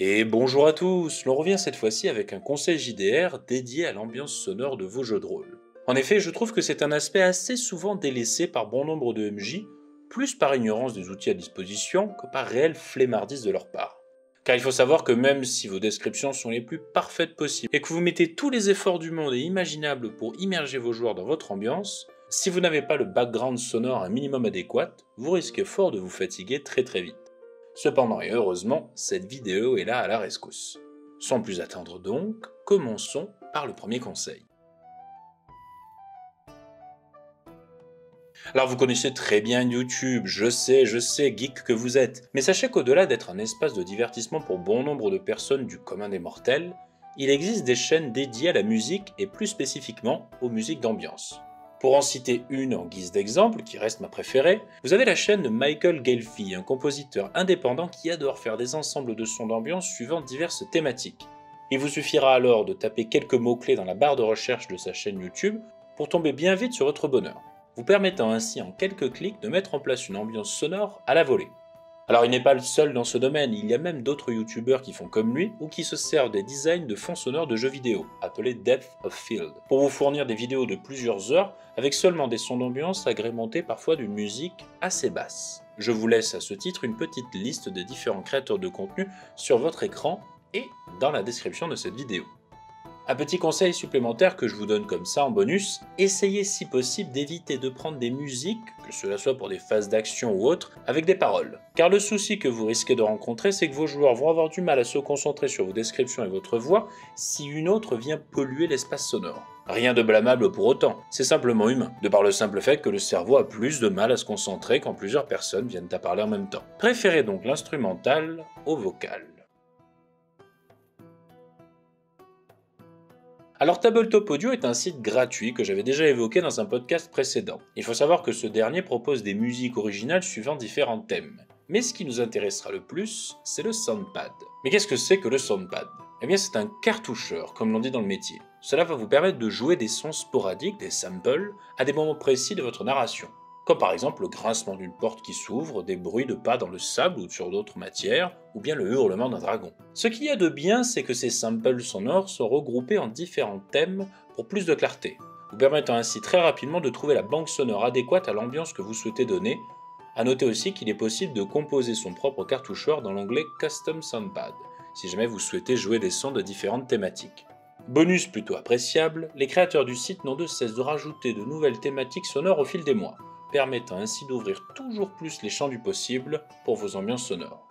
Et bonjour à tous, l'on revient cette fois-ci avec un conseil JDR dédié à l'ambiance sonore de vos jeux de rôle. En effet, je trouve que c'est un aspect assez souvent délaissé par bon nombre de MJ, plus par ignorance des outils à disposition que par réelle flemmardise de leur part. Car il faut savoir que même si vos descriptions sont les plus parfaites possibles et que vous mettez tous les efforts du monde et imaginables pour immerger vos joueurs dans votre ambiance, si vous n'avez pas le background sonore un minimum adéquat, vous risquez fort de vous fatiguer très vite. Cependant et heureusement, cette vidéo est là à la rescousse. Sans plus attendre donc, commençons par le premier conseil. Alors vous connaissez très bien YouTube, je sais, geek que vous êtes, mais sachez qu'au-delà d'être un espace de divertissement pour bon nombre de personnes du commun des mortels, il existe des chaînes dédiées à la musique et plus spécifiquement aux musiques d'ambiance. Pour en citer une en guise d'exemple, qui reste ma préférée, vous avez la chaîne de Michael Ghelfi, un compositeur indépendant qui adore faire des ensembles de sons d'ambiance suivant diverses thématiques. Il vous suffira alors de taper quelques mots-clés dans la barre de recherche de sa chaîne YouTube pour tomber bien vite sur votre bonheur, vous permettant ainsi en quelques clics de mettre en place une ambiance sonore à la volée. Alors il n'est pas le seul dans ce domaine, il y a même d'autres youtubeurs qui font comme lui ou qui se servent des designs de fonds sonores de jeux vidéo, appelés Depth of Field, pour vous fournir des vidéos de plusieurs heures avec seulement des sons d'ambiance agrémentés parfois d'une musique assez basse. Je vous laisse à ce titre une petite liste des différents créateurs de contenu sur votre écran et dans la description de cette vidéo. Un petit conseil supplémentaire que je vous donne comme ça en bonus, essayez si possible d'éviter de prendre des musiques, que cela soit pour des phases d'action ou autres, avec des paroles. Car le souci que vous risquez de rencontrer, c'est que vos joueurs vont avoir du mal à se concentrer sur vos descriptions et votre voix si une autre vient polluer l'espace sonore. Rien de blâmable pour autant, c'est simplement humain, de par le simple fait que le cerveau a plus de mal à se concentrer quand plusieurs personnes viennent à parler en même temps. Préférez donc l'instrumental au vocal. Alors Tabletop Audio est un site gratuit que j'avais déjà évoqué dans un podcast précédent. Il faut savoir que ce dernier propose des musiques originales suivant différents thèmes. Mais ce qui nous intéressera le plus, c'est le Soundpad. Mais qu'est-ce que c'est que le Soundpad ? Eh bien c'est un cartoucheur, comme l'on dit dans le métier. Cela va vous permettre de jouer des sons sporadiques, des samples, à des moments précis de votre narration. Comme par exemple le grincement d'une porte qui s'ouvre, des bruits de pas dans le sable ou sur d'autres matières, ou bien le hurlement d'un dragon. Ce qu'il y a de bien, c'est que ces samples sonores sont regroupés en différents thèmes pour plus de clarté, vous permettant ainsi très rapidement de trouver la banque sonore adéquate à l'ambiance que vous souhaitez donner. A noter aussi qu'il est possible de composer son propre cartoucheur dans l'onglet Custom Soundpad, si jamais vous souhaitez jouer des sons de différentes thématiques. Bonus plutôt appréciable, les créateurs du site n'ont de cesse de rajouter de nouvelles thématiques sonores au fil des mois, permettant ainsi d'ouvrir toujours plus les champs du possible pour vos ambiances sonores.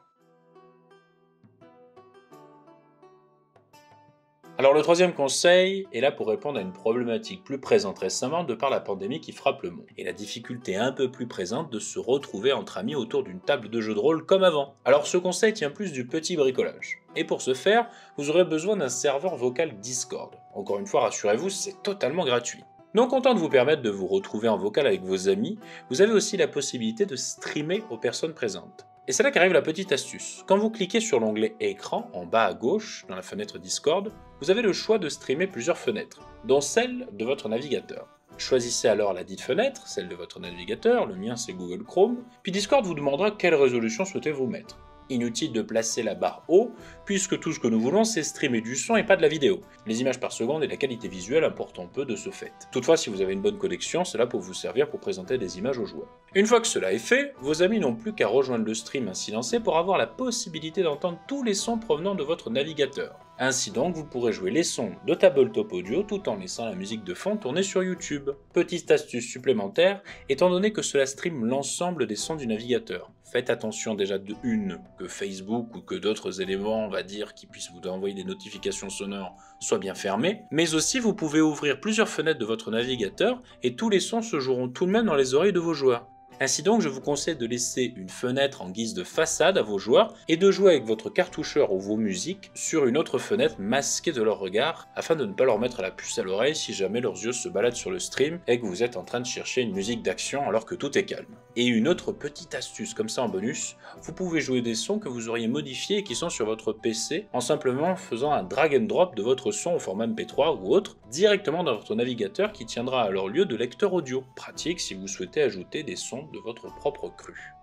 Alors le troisième conseil est là pour répondre à une problématique plus présente récemment de par la pandémie qui frappe le monde, et la difficulté un peu plus présente de se retrouver entre amis autour d'une table de jeu de rôle comme avant. Alors ce conseil tient plus du petit bricolage, et pour ce faire, vous aurez besoin d'un serveur vocal Discord. Encore une fois, rassurez-vous, c'est totalement gratuit. Non content de vous permettre de vous retrouver en vocal avec vos amis, vous avez aussi la possibilité de streamer aux personnes présentes. Et c'est là qu'arrive la petite astuce. Quand vous cliquez sur l'onglet écran, en bas à gauche, dans la fenêtre Discord, vous avez le choix de streamer plusieurs fenêtres, dont celle de votre navigateur. Choisissez alors la dite fenêtre, celle de votre navigateur, le mien c'est Google Chrome, puis Discord vous demandera quelle résolution souhaitez-vous mettre. Inutile de placer la barre haut, puisque tout ce que nous voulons c'est streamer du son et pas de la vidéo. Les images par seconde et la qualité visuelle importent peu de ce fait. Toutefois, si vous avez une bonne connexion, cela peut vous servir pour présenter des images aux joueurs. Une fois que cela est fait, vos amis n'ont plus qu'à rejoindre le stream ainsi lancé pour avoir la possibilité d'entendre tous les sons provenant de votre navigateur. Ainsi donc, vous pourrez jouer les sons de Tabletop Audio tout en laissant la musique de fond tourner sur YouTube. Petite astuce supplémentaire, étant donné que cela stream l'ensemble des sons du navigateur. Faites attention déjà de une, que Facebook ou que d'autres éléments, on va dire, qui puissent vous envoyer des notifications sonores soient bien fermés, mais aussi vous pouvez ouvrir plusieurs fenêtres de votre navigateur et tous les sons se joueront tout de même dans les oreilles de vos joueurs. Ainsi donc, je vous conseille de laisser une fenêtre en guise de façade à vos joueurs et de jouer avec votre cartoucheur ou vos musiques sur une autre fenêtre masquée de leur regard afin de ne pas leur mettre la puce à l'oreille si jamais leurs yeux se baladent sur le stream et que vous êtes en train de chercher une musique d'action alors que tout est calme. Et une autre petite astuce comme ça en bonus, vous pouvez jouer des sons que vous auriez modifiés et qui sont sur votre PC en simplement faisant un drag and drop de votre son au format MP3 ou autre directement dans votre navigateur qui tiendra alors lieu de lecteur audio. Pratique si vous souhaitez ajouter des sons de votre propre cru.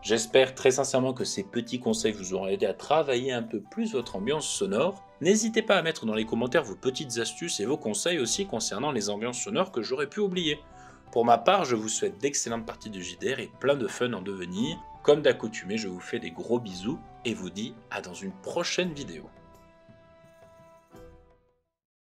J'espère très sincèrement que ces petits conseils vous auront aidé à travailler un peu plus votre ambiance sonore. N'hésitez pas à mettre dans les commentaires vos petites astuces et vos conseils aussi concernant les ambiances sonores que j'aurais pu oublier. Pour ma part, je vous souhaite d'excellentes parties de JDR et plein de fun en devenir. Comme d'accoutumé, je vous fais des gros bisous et vous dis à dans une prochaine vidéo.